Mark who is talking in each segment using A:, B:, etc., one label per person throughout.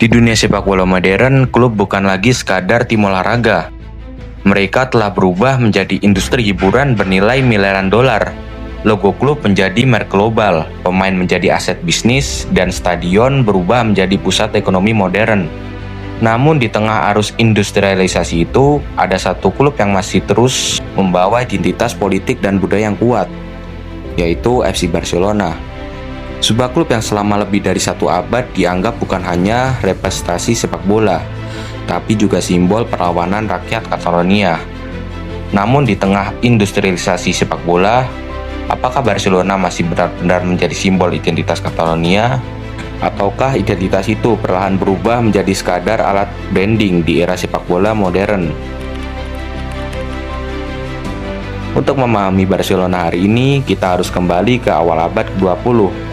A: Di dunia sepak bola modern, klub bukan lagi sekadar tim olahraga. Mereka telah berubah menjadi industri hiburan bernilai miliaran dolar. Logo klub menjadi merek global, pemain menjadi aset bisnis, dan stadion berubah menjadi pusat ekonomi modern. Namun di tengah arus industrialisasi itu, ada satu klub yang masih terus membawa identitas politik dan budaya yang kuat, yaitu FC Barcelona. Sebuah klub yang selama lebih dari 1 abad dianggap bukan hanya representasi sepak bola, tapi juga simbol perlawanan rakyat Catalonia. Namun di tengah industrialisasi sepak bola, apakah Barcelona masih benar-benar menjadi simbol identitas Catalonia? Ataukah identitas itu perlahan berubah menjadi sekadar alat branding di era sepak bola modern? Untuk memahami Barcelona hari ini, kita harus kembali ke awal abad ke-20.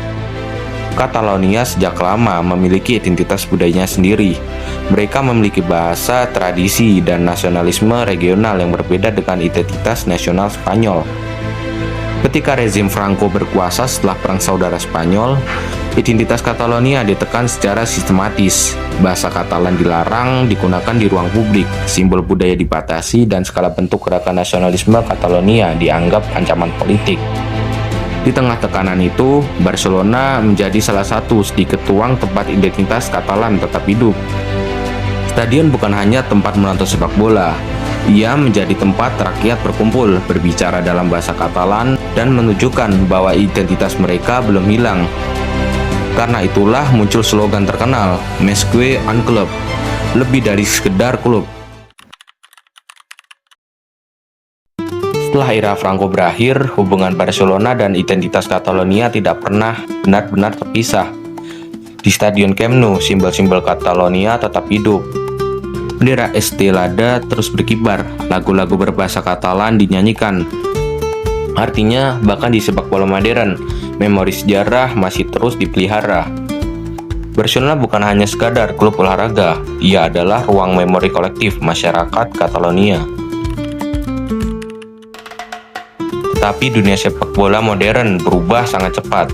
A: Catalonia sejak lama memiliki identitas budayanya sendiri. Mereka memiliki bahasa, tradisi, dan nasionalisme regional yang berbeda dengan identitas nasional Spanyol. Ketika rezim Franco berkuasa setelah Perang Saudara Spanyol, identitas Catalonia ditekan secara sistematis. Bahasa Katalan dilarang digunakan di ruang publik, simbol budaya dibatasi, dan skala bentuk gerakan nasionalisme Catalonia dianggap ancaman politik. Di tengah tekanan itu, Barcelona menjadi salah satu sedikit ruang tempat identitas Katalan tetap hidup. Stadion bukan hanya tempat menonton sepak bola, ia menjadi tempat rakyat berkumpul, berbicara dalam bahasa Katalan, dan menunjukkan bahwa identitas mereka belum hilang. Karena itulah muncul slogan terkenal, Més que un club, lebih dari sekedar klub. Setelah era Franco berakhir, hubungan Barcelona dan identitas Catalonia tidak pernah benar-benar terpisah. Di Stadion Camp Nou, simbol-simbol Catalonia tetap hidup. Bendera Estelada terus berkibar, lagu-lagu berbahasa Katalan dinyanyikan. Artinya, bahkan di sepak bola modern, memori sejarah masih terus dipelihara. Barcelona bukan hanya sekadar klub olahraga, ia adalah ruang memori kolektif masyarakat Catalonia. Tapi dunia sepak bola modern berubah sangat cepat.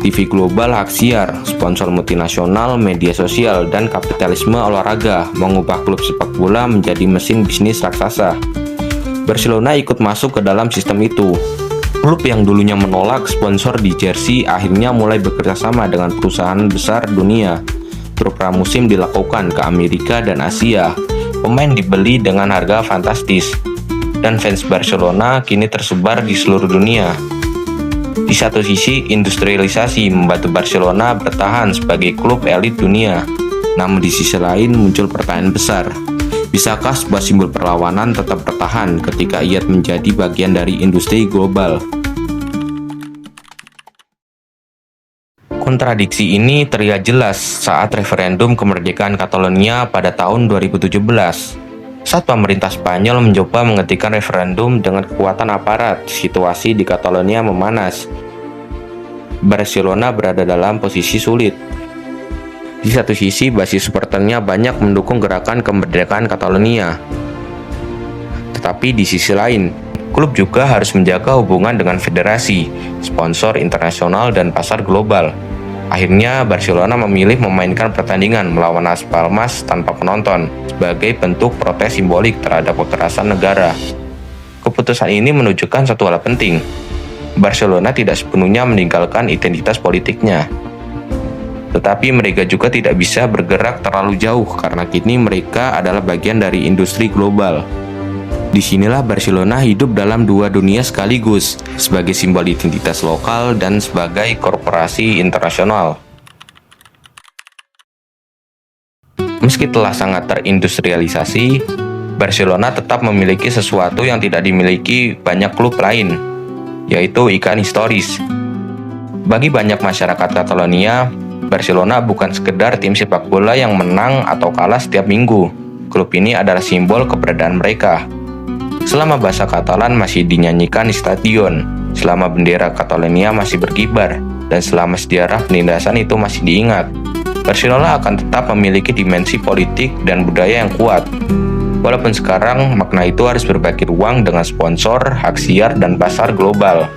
A: TV global, hak siar, sponsor multinasional, media sosial, dan kapitalisme olahraga mengubah klub sepak bola menjadi mesin bisnis raksasa. Barcelona ikut masuk ke dalam sistem itu. Klub yang dulunya menolak sponsor di jersey akhirnya mulai bekerja sama dengan perusahaan besar dunia. Tur pramusim dilakukan ke Amerika dan Asia. Pemain dibeli dengan harga fantastis. Dan fans Barcelona kini tersebar di seluruh dunia. Di satu sisi, industrialisasi membantu Barcelona bertahan sebagai klub elit dunia. Namun di sisi lain muncul pertanyaan besar. Bisakah sebuah simbol perlawanan tetap bertahan ketika ia menjadi bagian dari industri global? Kontradiksi ini terlihat jelas saat referendum kemerdekaan Catalonia pada tahun 2017. Saat pemerintah Spanyol mencoba menghentikan referendum dengan kekuatan aparat, situasi di Catalonia memanas. Barcelona berada dalam posisi sulit. Di satu sisi, basis supporternya banyak mendukung gerakan kemerdekaan Catalonia. Tetapi di sisi lain, klub juga harus menjaga hubungan dengan federasi, sponsor internasional, dan pasar global. Akhirnya, Barcelona memilih memainkan pertandingan melawan Las Palmas tanpa penonton sebagai bentuk protes simbolik terhadap kekerasan negara. Keputusan ini menunjukkan satu hal penting. Barcelona tidak sepenuhnya meninggalkan identitas politiknya. Tetapi mereka juga tidak bisa bergerak terlalu jauh karena kini mereka adalah bagian dari industri global. Disinilah Barcelona hidup dalam dua dunia sekaligus, sebagai simbol identitas lokal dan sebagai korporasi internasional. Meski telah sangat terindustrialisasi, Barcelona tetap memiliki sesuatu yang tidak dimiliki banyak klub lain, yaitu ikon historis. Bagi banyak masyarakat Catalonia, Barcelona bukan sekedar tim sepak bola yang menang atau kalah setiap minggu. Klub ini adalah simbol keberadaan mereka. Selama bahasa Katalan masih dinyanyikan di stadion, selama bendera Catalonia masih berkibar, dan selama sejarah penindasan itu masih diingat, Barcelona akan tetap memiliki dimensi politik dan budaya yang kuat. Walaupun sekarang makna itu harus berbagi ruang dengan sponsor, hak siar, dan pasar global.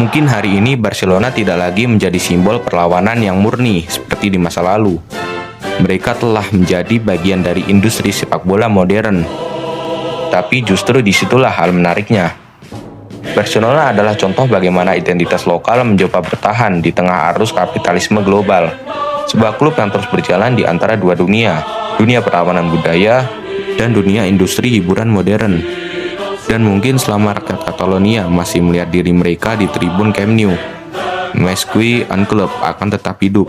A: Mungkin hari ini Barcelona tidak lagi menjadi simbol perlawanan yang murni seperti di masa lalu. Mereka telah menjadi bagian dari industri sepak bola modern. Tapi justru disitulah hal menariknya. Barcelona adalah contoh bagaimana identitas lokal mencoba bertahan di tengah arus kapitalisme global. Sebuah klub yang terus berjalan di antara dua dunia, dunia perlawanan budaya dan dunia industri hiburan modern. Dan mungkin selama rakyat Catalonia masih melihat diri mereka di tribun Camp Nou, Mesqui Un Club akan tetap hidup.